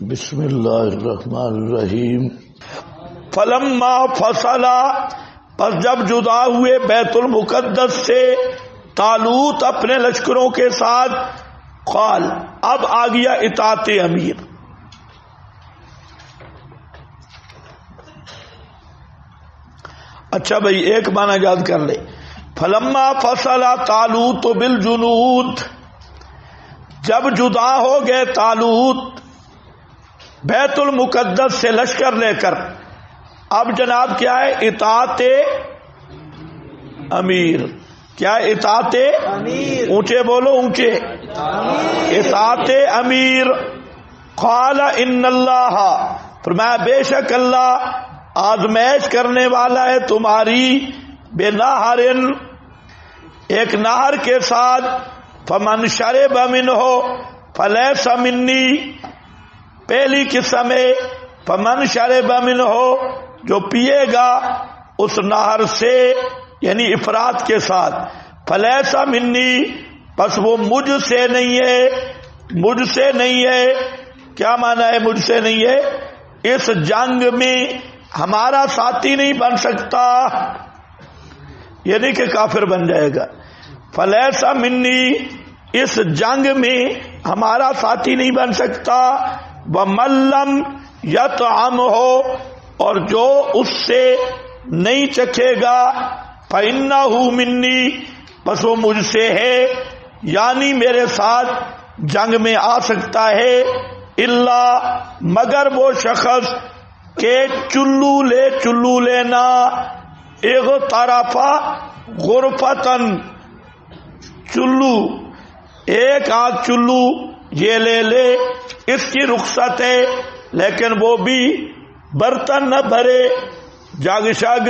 بسم اللہ الرحمن الرحیم۔ فلما فصلا، پس جب جدا ہوئے بیت المقدس سے طالوت اپنے لشکروں کے ساتھ، قال، اب آ گیا اطاعت امیر۔ اچھا بھائی ایک معنی یاد کر لے، فلما فصلا طالوت بالجنود، جب جدا ہو گئے طالوت بیت المقدس سے لشکر لے کر، اب جناب کیا ہے؟ اطاعت امیر۔ کیا ہے؟ اطاعت امیر۔ اونچے بولو، اونچے، اطاعت امیر۔ قال ان اللہ، فرمایا بے شک اللہ آزمائش کرنے والا ہے تمہاری، بے نہرن، ایک نہر کے ساتھ، فمن شرب منہ فلیس منی، پہلی قسم ہے فمن شرب منہ، جو پیے گا اس نہر سے، یعنی افراد کے ساتھ، فلیس منی، پس وہ مجھ سے نہیں ہے، مجھ سے نہیں ہے۔ کیا معنی ہے مجھ سے نہیں ہے؟ اس جنگ میں ہمارا ساتھی نہیں بن سکتا، یعنی کہ کافر بن جائے گا۔ فلیس منی، اس جنگ میں ہمارا ساتھی نہیں بن سکتا۔ وَمَن لَّمْ يَطْعَمْهُ، اور جو اس سے نہیں چکھے گا، فَإِنَّهُ مِنِّي، بس وہ مجھ سے ہے، یعنی میرے ساتھ جنگ میں آ سکتا ہے۔ اللہ، مگر وہ شخص کہ چلو لینا، اغترف غرفتن، چلو، ایک آدھ چلو یہ لے لے، اس کی رخصت ہے، لیکن وہ بھی برتن نہ بھرے، جاگ شاگ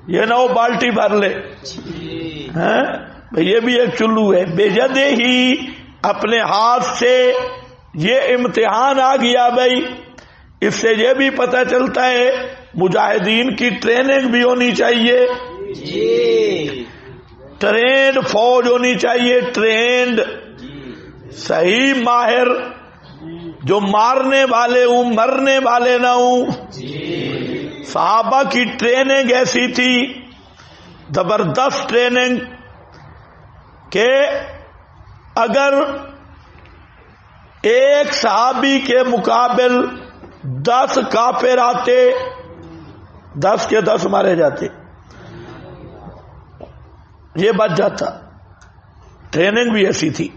یہ نہ وہ بالٹی بھر لے، یہ بھی ایک چلو ہے۔ بےجدے ہی، اپنے ہاتھ سے، یہ امتحان آ گیا بھائی۔ اس سے یہ بھی پتہ چلتا ہے مجاہدین کی ٹریننگ بھی ہونی چاہیے، ٹرینڈ فوج ہونی چاہیے، ٹرینڈ، صحیح ماہر، جو مارنے والے ہوں مرنے والے نہ ہوں۔ صحابہ کی ٹریننگ ایسی تھی، زبردست ٹریننگ، کہ اگر ایک صحابی کے مقابل 10 کافر آتے، 10 کے 10 مارے جاتے، یہ بچ جاتا۔ ٹریننگ بھی ایسی تھی۔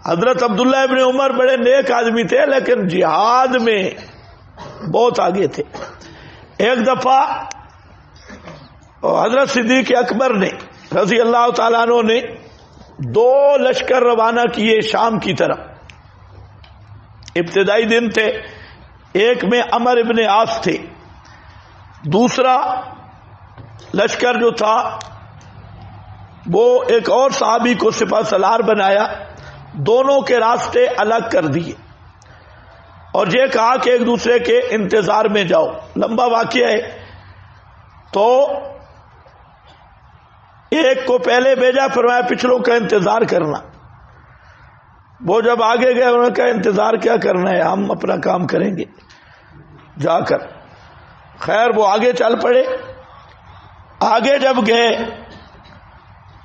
حضرت عبداللہ ابن عمر بڑے نیک آدمی تھے، لیکن جہاد میں بہت آگے تھے۔ ایک دفعہ حضرت صدیق اکبر نے رضی اللہ تعالیٰ عنہ نے 2 لشکر روانہ کیے شام کی طرف۔ ابتدائی دن تھے، ایک میں عمر ابن عاص تھے، دوسرا لشکر جو تھا وہ ایک اور صحابی کو سپہ سالار بنایا، دونوں کے راستے الگ کر دیے، اور یہ کہا کہ ایک دوسرے کے انتظار میں جاؤ۔ لمبا واقعہ ہے۔ تو ایک کو پہلے بھیجا، فرمایا پچھلوں کا انتظار کرنا۔ وہ جب آگے گئے انہوں نے کہا انتظار کیا کرنا ہے، ہم اپنا کام کریں گے جا کر۔ خیر وہ آگے چل پڑے۔ آگے جب گئے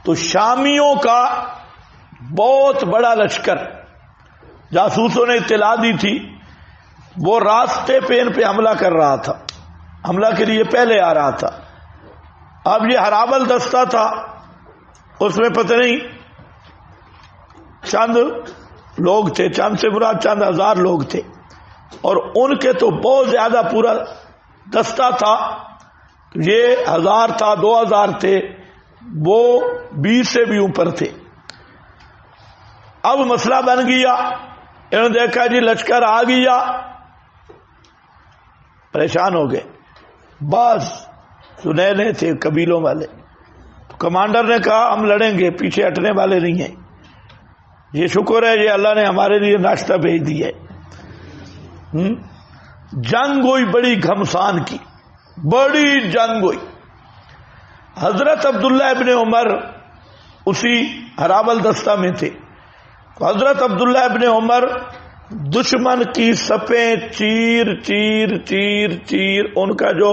تو شامیوں کا بہت بڑا لشکر، جاسوسوں نے اطلاع دی تھی، وہ راستے پہ ان پہ حملہ کر رہا تھا، حملہ کے لیے پہلے آ رہا تھا۔ اب یہ ہراول دستہ تھا، اس میں پتہ نہیں چند لوگ تھے، چند سے مراد چند ہزار لوگ تھے، اور ان کے تو بہت زیادہ پورا دستہ تھا، یہ 1000 تھا، 2000 تھے، وہ 20 سے بھی اوپر تھے۔ اب مسئلہ بن گیا، انہوں نے دیکھا جی لشکر آ گیا، پریشان ہو گئے۔ بعض سنہرے تھے قبیلوں والے، تو کمانڈر نے کہا ہم لڑیں گے، پیچھے ہٹنے والے نہیں ہیں، یہ شکر ہے یہ اللہ نے ہمارے لیے ناشتہ بھیج دیا ہے۔ جنگ ہوئی بڑی گھمسان کی، بڑی جنگ ہوئی۔ حضرت عبداللہ ابن عمر اسی ہراول دستہ میں تھے، تو حضرت عبداللہ ابن عمر دشمن کی سپیں چیر چیر چیر چیر، ان کا جو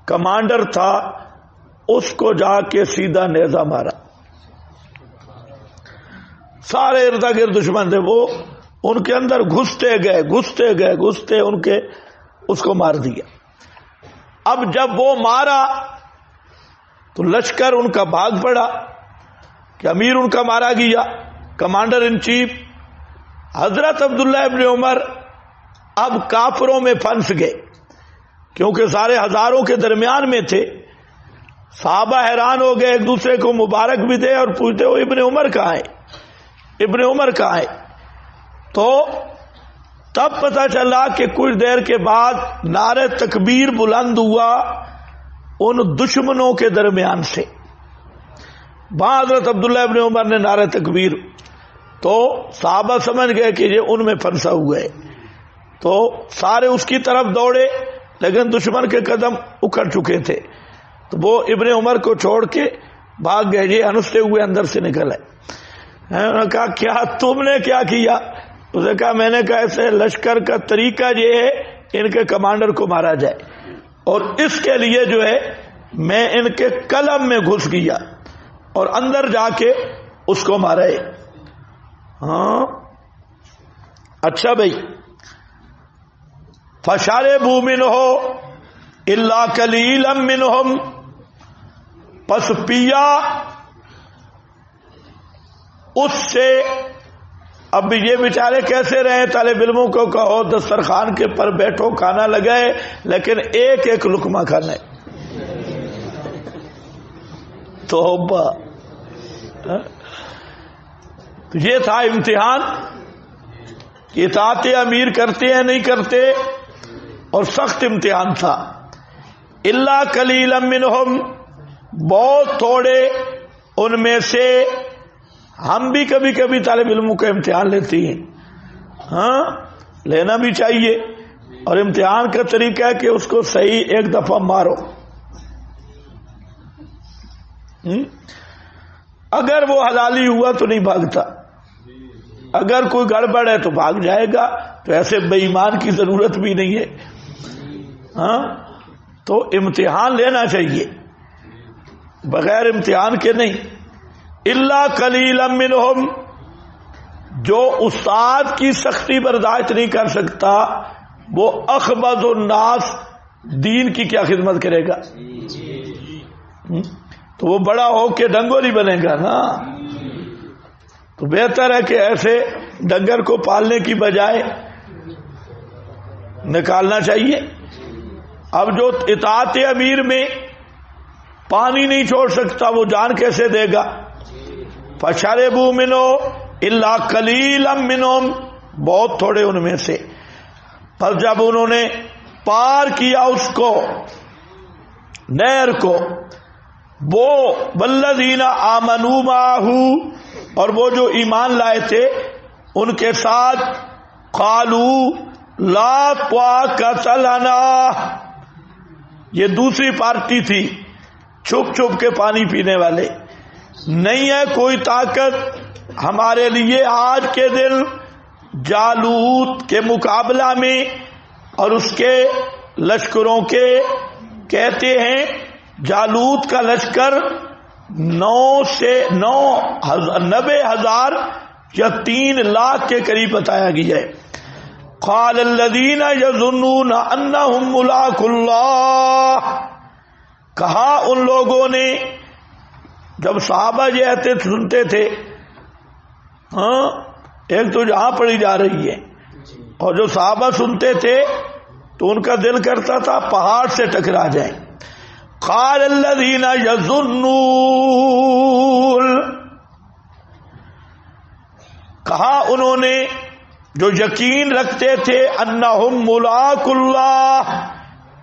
کمانڈر تھا اس کو جا کے سیدھا نیزہ مارا. سارے ارد گرد دشمن تھے، وہ ان کے اندر گھستے گئے ان کے اس کو مار دیا. اب جب وہ مارا تو لشکر ان کا بھاگ پڑا کہ امیر ان کا مارا گیا، کمانڈر ان چیف. حضرت عبداللہ ابن عمر اب کافروں میں پھنس گئے کیونکہ سارے ہزاروں کے درمیان میں تھے. صحابہ حیران ہو گئے، ایک دوسرے کو مبارک بھی دے اور پوچھتے ہو ابن عمر کہاں ہے، ابن عمر کہاں ہے. تو تب پتہ چلا کہ کچھ دیر کے بعد نعرہ تکبیر بلند ہوا ان دشمنوں کے درمیان سے. وہاں حضرت عبداللہ ابن عمر نے نعرہ تکبیر، تو صحابہ سمجھ گئے کہ یہ ان میں پھنسا ہوا ہے، تو سارے اس کی طرف دوڑے، لیکن دشمن کے قدم اکھڑ چکے تھے. تو وہ ابن عمر کو چھوڑ کے بھاگ گئے، یہ ہنستے ہوئے اندر سے نکل آئے. انہوں نے کہا کیا تم نے کیا کیا؟ اس نے کہا میں نے کہا ایسے لشکر کا طریقہ یہ ہے ان کے کمانڈر کو مارا جائے، اور اس کے لیے جو ہے میں ان کے قلم میں گھس گیا اور اندر جا کے اس کو مارا ہے. ہاں اچھا بھائی. فشربوا منه الا قليلا منهم، پس پیا اس سے. اب یہ بیچارے کیسے رہے؟ طالب علموں کو کہو دسترخوان کے پر بیٹھو کھانا لگائے، لیکن ایک ایک لقمہ کھانا ہے. توبہ. تو یہ تھا امتحان کہ اطاعت امیر کرتے ہیں نہیں کرتے، اور سخت امتحان تھا. الا قلیلا منہم، بہت تھوڑے ان میں سے. ہم بھی کبھی کبھی طالب علموں کا امتحان لیتے ہیں، ہاں لینا بھی چاہیے، اور امتحان کا طریقہ ہے کہ اس کو صحیح ایک دفعہ مارو. اگر وہ حلالی ہوا تو نہیں بھاگتا، اگر کوئی گڑبڑ ہے تو بھاگ جائے گا. تو ایسے بے ایمان کی ضرورت بھی نہیں ہے. ہاں تو امتحان لینا چاہیے، بغیر امتحان کے نہیں. الا قلیلا منہم، جو استاد کی سختی برداشت نہیں کر سکتا وہ اخبث الناس، دین کی کیا خدمت کرے گا؟ تو وہ بڑا ہو کے ڈنگوری بنے گا نا. تو بہتر ہے کہ ایسے ڈنگر کو پالنے کی بجائے نکالنا چاہیے. اب جو اطاعت امیر میں پانی نہیں چھوڑ سکتا وہ جان کیسے دے گا؟ فشربوا منه الا قلیلا منهم، بہت تھوڑے ان میں سے. پس جب انہوں نے پار کیا اس کو، نہر کو، وہ والذین آمنوا معہ، اور وہ جو ایمان لائے تھے ان کے ساتھ، قالوا لا طاقت لنا، یہ دوسری پارٹی تھی چھپ چھپ کے پانی پینے والے. نہیں ہے کوئی طاقت ہمارے لیے آج کے دن جالوت کے مقابلہ میں اور اس کے لشکروں کے. کہتے ہیں جالوت کا لشکر 90,000 یا 3 لاکھ کے قریب بتایا گیا ہے. قال الذین یظنون انہم ملاقو اللہ، کہا ان لوگوں نے جب صحابہ یہ آتے سنتے تھے، ہاں ایک تو جہاں پڑی جا رہی ہے، اور جو صحابہ سنتے تھے تو ان کا دل کرتا تھا پہاڑ سے ٹکرا جائیں. قال الذین یظنون، کہا انہوں نے جو یقین رکھتے تھے، انہم ملاقو اللہ،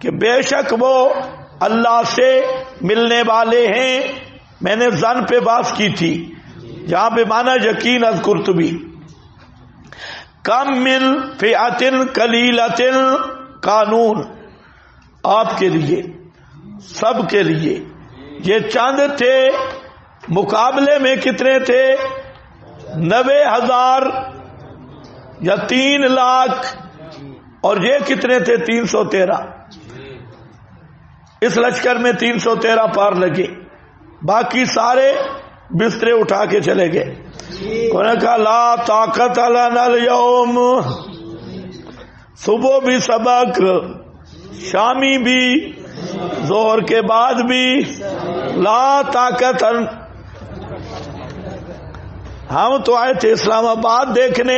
کہ بے شک وہ اللہ سے ملنے والے ہیں. میں نے ظن پہ بات کی تھی، جہاں پہ مانا یقین از قرطبی. کم من فئۃ قلیلۃ، قانون آپ کے لیے سب کے لیے. یہ چاند تھے، مقابلے میں کتنے تھے؟ 90,000 یا 3 لاکھ، اور یہ کتنے تھے؟ 313۔ اس لشکر میں 313 پار لگے، باقی سارے بسترے اٹھا کے چلے گئے۔ انہوں نے کہا لا طاقت لنا اليوم، صبح بھی سبق، شامی بھی، ظہر کے بعد بھی، لا طاقت۔ ہم تو آئے تھے اسلام آباد دیکھنے،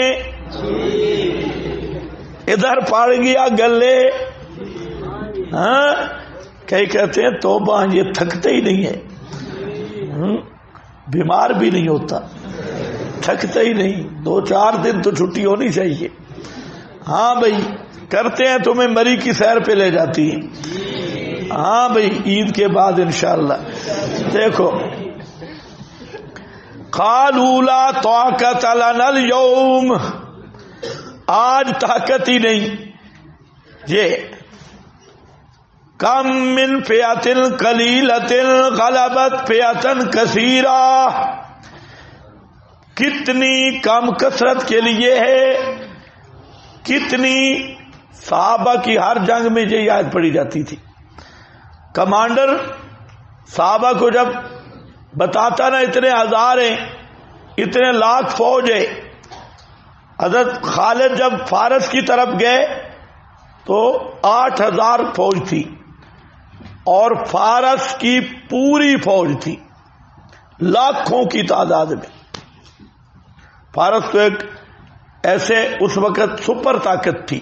ادھر پڑ گیا گلے۔ ہاں کئی کہتے ہیں توبہ یہ تھکتے ہی نہیں ہے، بیمار بھی نہیں ہوتا، تھکتے ہی نہیں، 2-4 دن تو چھٹی ہونی چاہیے۔ ہاں بھائی کرتے ہیں، تمہیں مری کی سیر پہ لے جاتی ہے۔ ہاں بھائی عید کے بعد انشاءاللہ۔ دیکھو قالوا لا طاقت لنا اليوم، آج طاقت ہی نہیں۔ یہ کم من فئۃ قلیلۃ غلبت فئۃ کثیرہ، کتنی کم کثرت کے لیے ہے، کتنی صحابہ کی ہر جنگ میں یہ آیت پڑھی جاتی تھی۔ کمانڈر صحابہ کو جب بتاتا نا اتنے ہزار ہیں، اتنے لاکھ فوج ہے، حضرت خالد جب فارس کی طرف گئے تو 8000 فوج تھی، اور فارس کی پوری فوج تھی لاکھوں کی تعداد میں۔ فارس تو ایک ایسے اس وقت سپر طاقت تھی،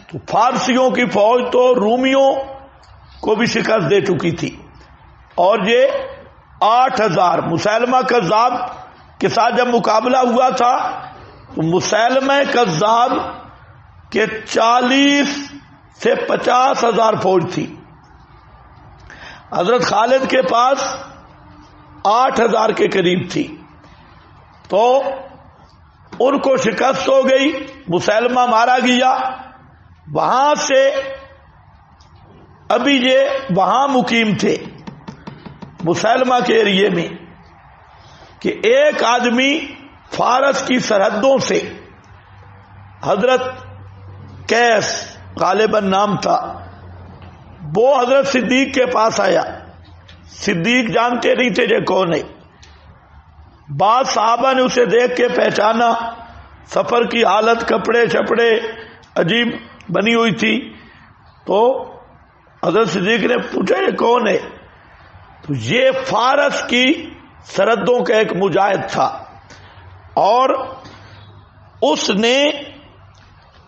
تو فارسیوں کی فوج تو رومیوں کو بھی شکست دے چکی تھی، اور یہ 8000 مسیلمہ کذاب کے ساتھ جب مقابلہ ہوا تھا تو مسیلمہ کذاب کے 40 سے 50 ہزار فوج تھی، حضرت خالد کے پاس 8000 کے قریب تھی، تو ان کو شکست ہو گئی، مسیلمہ مارا گیا۔ وہاں سے ابھی یہ وہاں مقیم تھے مسیلمہ کے ایریے میں، کہ ایک آدمی فارس کی سرحدوں سے، حضرت قیس غالباً نام تھا، وہ حضرت صدیق کے پاس آیا۔ صدیق جانتے نہیں تھے یہ کون ہے، بعض صحابہ نے اسے دیکھ کے پہچانا، سفر کی حالت، کپڑے شپڑے عجیب بنی ہوئی تھی، تو حضرت صدیق نے پوچھا یہ کون ہے؟ تو یہ فارس کی سرحدوں کا ایک مجاہد تھا، اور اس نے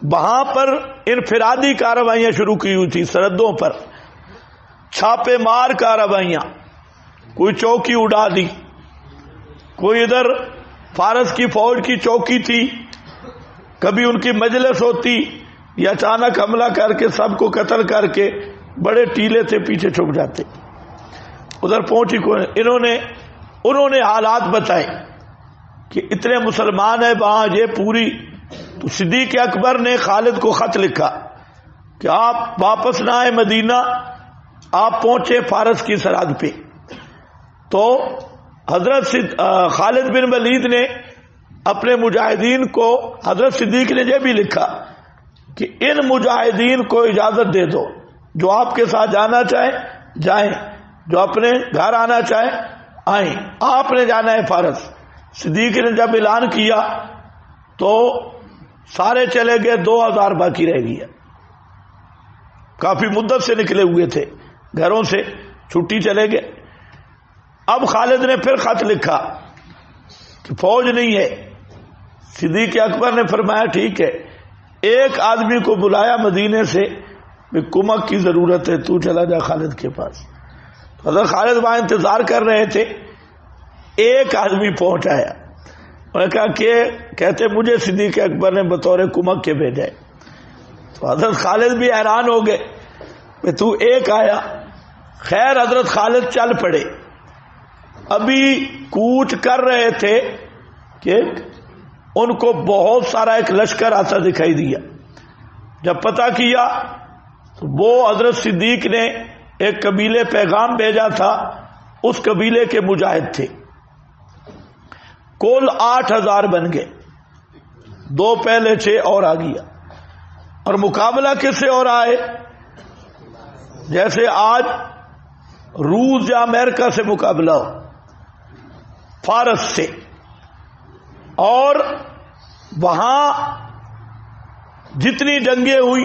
وہاں پر انفرادی کارروائیاں شروع کی ہوئی تھی، سرحدوں پر چھاپے مار کارروائیاں، کوئی چوکی اڑا دی، کوئی ادھر فارس کی فوج کی چوکی تھی، کبھی ان کی مجلس ہوتی، یا اچانک حملہ کر کے سب کو قتل کر کے بڑے ٹیلے تھے پیچھے چھپ جاتے، ادھر پہنچی کوئی۔ انہوں نے حالات بتائے کہ اتنے مسلمان ہیں وہاں، یہ پوری۔ تو صدیق اکبر نے خالد کو خط لکھا کہ آپ واپس نہ آئے مدینہ، آپ پہنچے فارس کی سرحد پہ۔ تو حضرت خالد بن ولید نے اپنے مجاہدین کو، حضرت صدیق نے یہ بھی لکھا کہ ان مجاہدین کو اجازت دے دو، جو آپ کے ساتھ جانا چاہے جائیں، جو اپنے گھر آنا چاہے آئیں، آپ نے جانا ہے فارس۔ صدیق نے جب اعلان کیا تو سارے چلے گئے، 2000 باقی رہ گیا، کافی مدت سے نکلے ہوئے تھے گھروں سے، چھٹی چلے گئے۔ اب خالد نے پھر خط لکھا کہ فوج نہیں ہے۔ صدیق اکبر نے فرمایا ٹھیک ہے، ایک آدمی کو بلایا مدینے سے، کمک کی ضرورت ہے، تو چلا جا خالد کے پاس۔ حضرت خالد وہاں انتظار کر رہے تھے، ایک آدمی پہنچ آیا، انہوں نے کہا کہ کہتے مجھے صدیق اکبر نے بطور کمک کے بھیجا ہے۔ تو حضرت خالد بھی حیران ہو گئے کہ تو ایک آیا۔ خیر حضرت خالد چل پڑے، ابھی کوچ کر رہے تھے کہ ان کو بہت سارا ایک لشکر آتا دکھائی دیا۔ جب پتہ کیا تو وہ حضرت صدیق نے ایک قبیلے پیغام بھیجا تھا، اس قبیلے کے مجاہد تھے، کل 8000 بن گئے۔ دو پہلے 6 اور آ گیا. اور مقابلہ کس سے اور آئے؟ جیسے آج روس یا امریکہ سے مقابلہ ہو، فارس سے، اور وہاں جتنی جنگیں ہوئی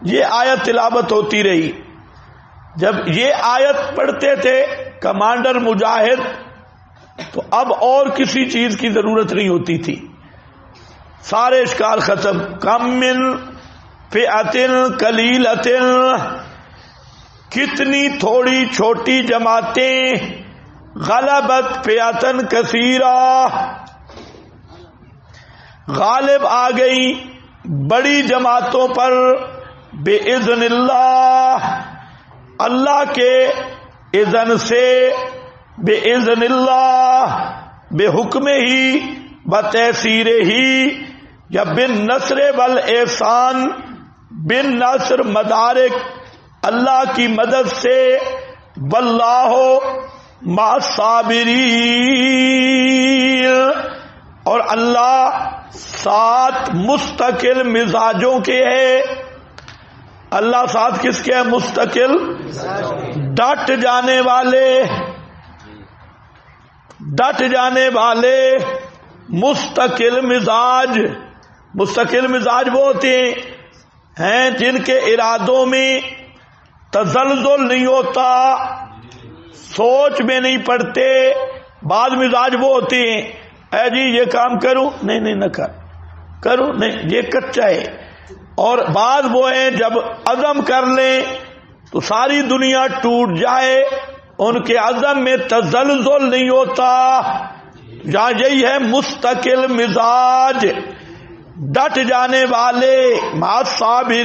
یہ آیت تلاوت ہوتی رہی. جب یہ آیت پڑھتے تھے کمانڈر مجاہد تو اب اور کسی چیز کی ضرورت نہیں ہوتی تھی، سارے اشکال ختم. کم من فئۃ قلیلۃ، کتنی تھوڑی چھوٹی جماعتیں، غلبت فئۃ کثیرہ، غالب آ گئی بڑی جماعتوں پر، بِإِذْنِ اللہ، اللہ کے اذن سے، بِإِذْنِ اللہ، بے حکم ہی، بتیسیر ہی، یا بالنصر والاحسان، بالنصر مدارک، اللہ کی مدد سے، واللہ مع الصابرین، اور اللہ ساتھ مستقل مزاجوں کے ہے. اللہ ساتھ کس کے ہے؟ مستقل، ڈٹ جانے والے، ڈٹ جانے والے، مستقل مزاج. مستقل مزاج وہ ہوتے ہیں جن کے ارادوں میں تزلزل نہیں ہوتا، سوچ میں نہیں پڑتے. بعض مزاج وہ ہوتے ہیں اے جی یہ کام کروں، نہیں نہیں نہ کروں، نہیں یہ کچا ہے. اور بعض وہ ہیں جب عزم کر لیں تو ساری دنیا ٹوٹ جائے، ان کے عزم میں تزلزل نہیں ہوتا. یا یہی ہے مستقل مزاج، ڈٹ جانے والے، مع الصابرین،